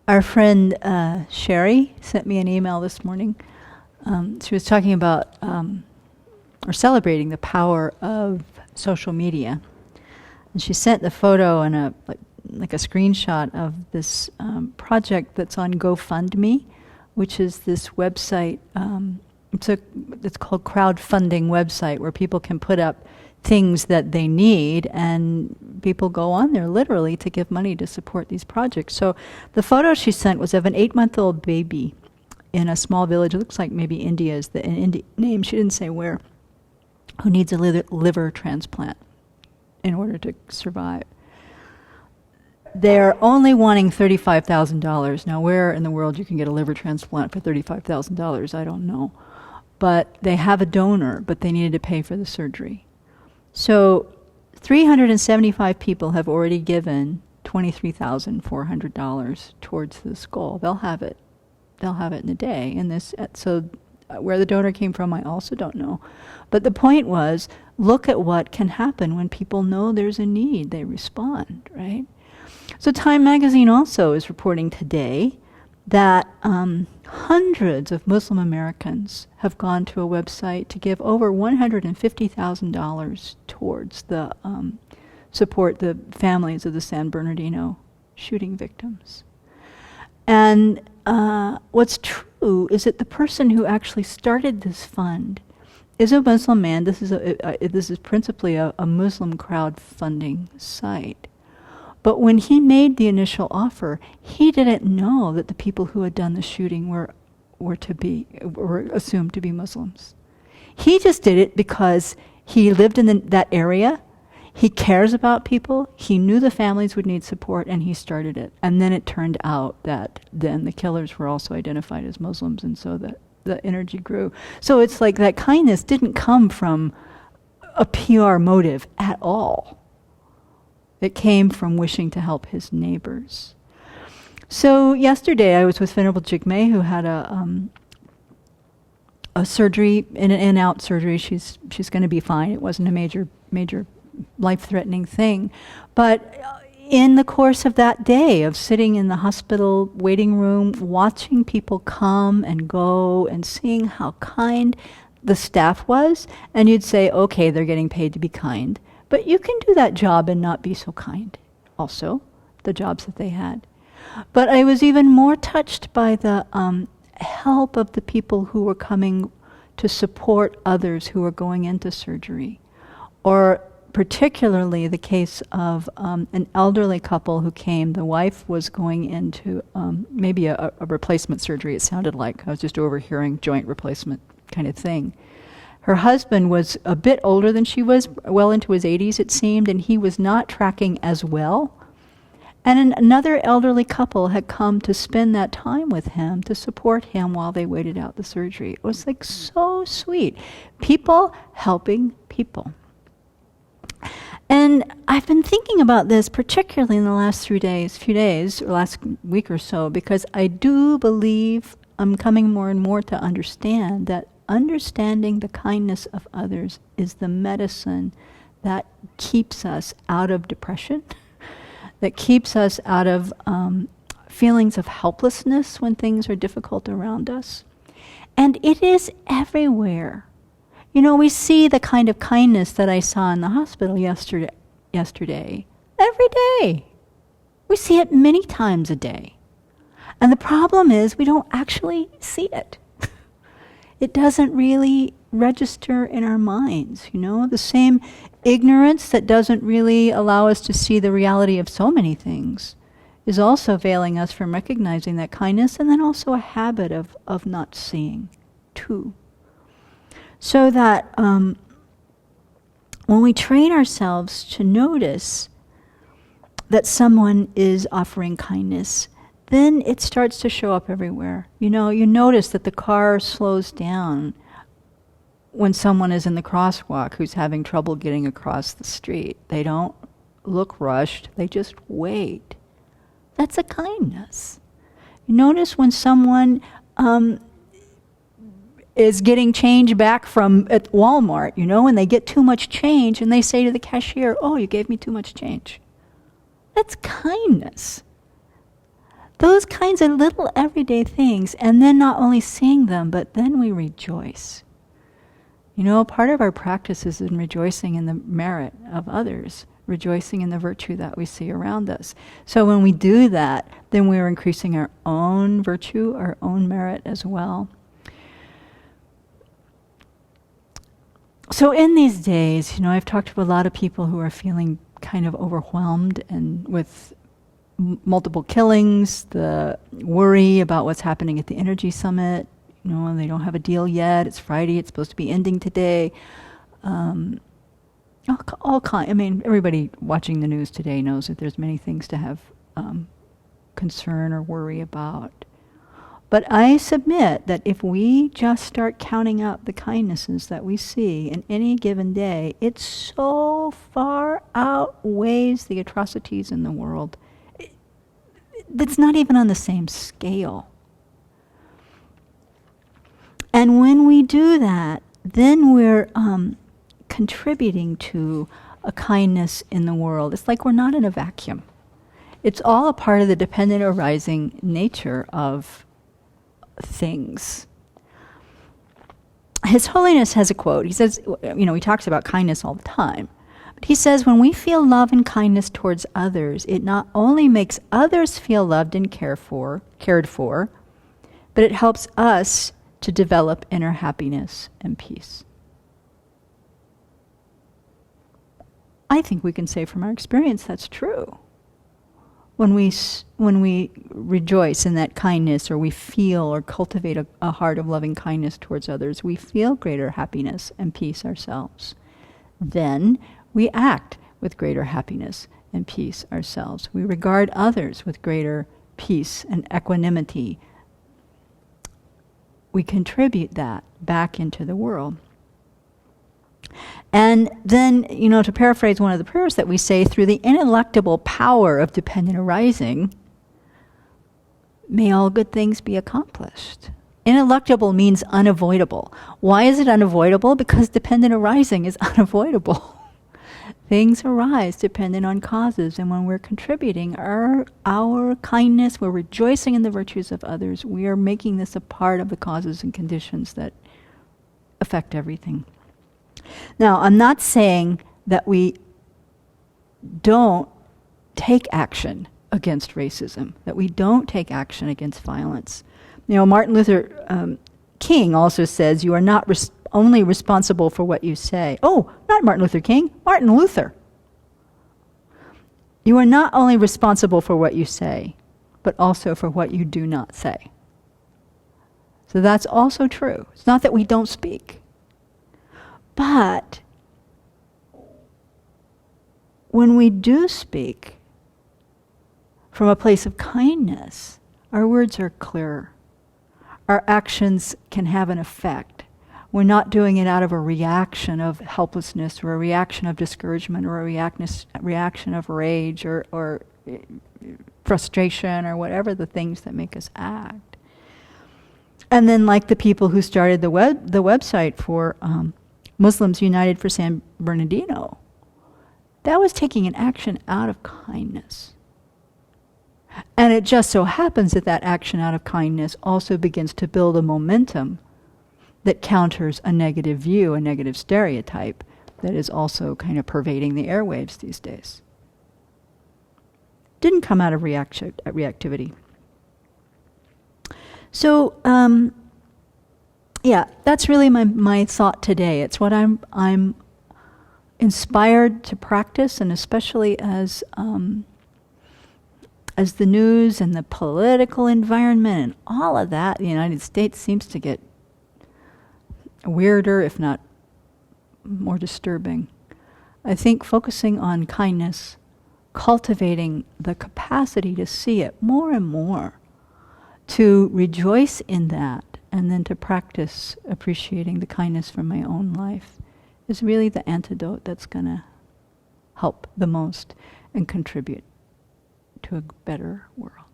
Our friend Sherry sent me an email this morning. She was talking about or celebrating the power of social media, and she sent the photo and like a screenshot of this project that's on GoFundMe, which is this website. It's called crowdfunding website where people can put up things that they need, and people go on there literally to give money to support these projects. So the photo she sent was of an 8-month-old baby in a small village. It looks like maybe India is the name. She didn't say where. Who needs a liver transplant in order to survive. They're only wanting $35,000. Now, where in the world you can get a liver transplant for $35,000, I don't know. But they have a donor, but they needed to pay for the surgery. So 375 people have already given $23,400 towards this goal. They'll have it in a day. So where the donor came from, I also don't know. But the point was, look at what can happen when people know there's a need. They respond, right? So Time magazine also is reporting today that hundreds of Muslim Americans have gone to a website to give over $150,000 towards the support the families of the San Bernardino shooting victims. And what's true is that the person who actually started this fund is a Muslim man. This is principally a Muslim crowdfunding site. But when he made the initial offer, he didn't know that the people who had done the shooting were assumed to be Muslims. He just did it because he lived in that area. He cares about people. He knew the families would need support, and he started it. And then it turned out that then the killers were also identified as Muslims, and so the energy grew. So it's like that kindness didn't come from a PR motive at all. It came from wishing to help his neighbors. So yesterday I was with Venerable Chonyi, who had a surgery, an in-out surgery. She's going to be fine. It wasn't a major life-threatening thing. But in the course of that day of sitting in the hospital waiting room, watching people come and go and seeing how kind the staff was, and you'd say, okay, they're getting paid to be kind. But you can do that job and not be so kind, also, the jobs that they had. But I was even more touched by the help of the people who were coming to support others who were going into surgery. Or particularly the case of an elderly couple who came. The wife was going into maybe a replacement surgery, it sounded like. I was just overhearing joint replacement kind of thing. Her husband was a bit older than she was, well into his 80s it seemed, and he was not tracking as well. And another elderly couple had come to spend that time with him, to support him while they waited out the surgery. It was like so sweet. People helping people. And I've been thinking about this particularly in the last few days, or last week or so, because I do believe I'm coming more and more to understand that understanding the kindness of others is the medicine that keeps us out of depression, that keeps us out of feelings of helplessness when things are difficult around us. And it is everywhere. You know, we see the kind of kindness that I saw in the hospital yesterday. Every day. We see it many times a day. And the problem is we don't actually see it. It doesn't really register in our minds, you know? The same ignorance that doesn't really allow us to see the reality of so many things is also veiling us from recognizing that kindness, and then also a habit of not seeing, too. So that when we train ourselves to notice that someone is offering kindness, then it starts to show up everywhere. You know, you notice that the car slows down when someone is in the crosswalk who's having trouble getting across the street. They don't look rushed, they just wait. That's a kindness. You notice when someone is getting change back from at Walmart, you know, and they get too much change and they say to the cashier, oh, you gave me too much change. That's kindness. Those kinds of little everyday things, and then not only seeing them, but then we rejoice. You know, part of our practice is in rejoicing in the merit of others, rejoicing in the virtue that we see around us. So when we do that, then we're increasing our own virtue, our own merit as well. So in these days, you know, I've talked to a lot of people who are feeling kind of overwhelmed and with multiple killings, the worry about what's happening at the Energy Summit. You know, they don't have a deal yet. It's Friday. It's supposed to be ending today. I mean, everybody watching the news today knows that there's many things to have concern or worry about. But I submit that if we just start counting up the kindnesses that we see in any given day, it so far outweighs the atrocities in the world. It's not even on the same scale. And when we do that, then we're contributing to a kindness in the world. It's like we're not in a vacuum. It's all a part of the dependent arising nature of things. His Holiness has a quote. He says, you know, he talks about kindness all the time. But he says, when we feel love and kindness towards others, it not only makes others feel loved and cared for, but it helps us to develop inner happiness and peace. I think we can say from our experience that's true. When we rejoice in that kindness, or we feel or cultivate a heart of loving kindness towards others, we feel greater happiness and peace ourselves. Then we act with greater happiness and peace ourselves. We regard others with greater peace and equanimity. We contribute that back into the world. And then, you know, to paraphrase one of the prayers that we say, through the ineluctable power of dependent arising, may all good things be accomplished. Ineluctable means unavoidable. Why is it unavoidable? Because dependent arising is unavoidable. Things arise dependent on causes, and when we're contributing our kindness, we're rejoicing in the virtues of others, we are making this a part of the causes and conditions that affect everything. Now, I'm not saying that we don't take action against racism, that we don't take action against violence. You know, Martin Luther King also says, you are not only responsible for what you say. Oh, not Martin Luther King, Martin Luther. You are not only responsible for what you say, but also for what you do not say. So that's also true. It's not that we don't speak. But when we do speak from a place of kindness, our words are clearer. Our actions can have an effect. We're not doing it out of a reaction of helplessness, or a reaction of discouragement, or a reaction of rage, or frustration, or whatever the things that make us act. And then, like the people who started the website for Muslims United for San Bernardino, that was taking an action out of kindness. And it just so happens that that action out of kindness also begins to build a momentum that counters a negative view, a negative stereotype that is also kind of pervading the airwaves these days. Didn't come out of reactivity. So, yeah, that's really my thought today. It's what I'm inspired to practice, and especially as the news and the political environment and all of that, the United States seems to get weirder, if not more disturbing. I think focusing on kindness, cultivating the capacity to see it more and more, to rejoice in that, and then to practice appreciating the kindness from my own life, is really the antidote that's going to help the most and contribute to a better world.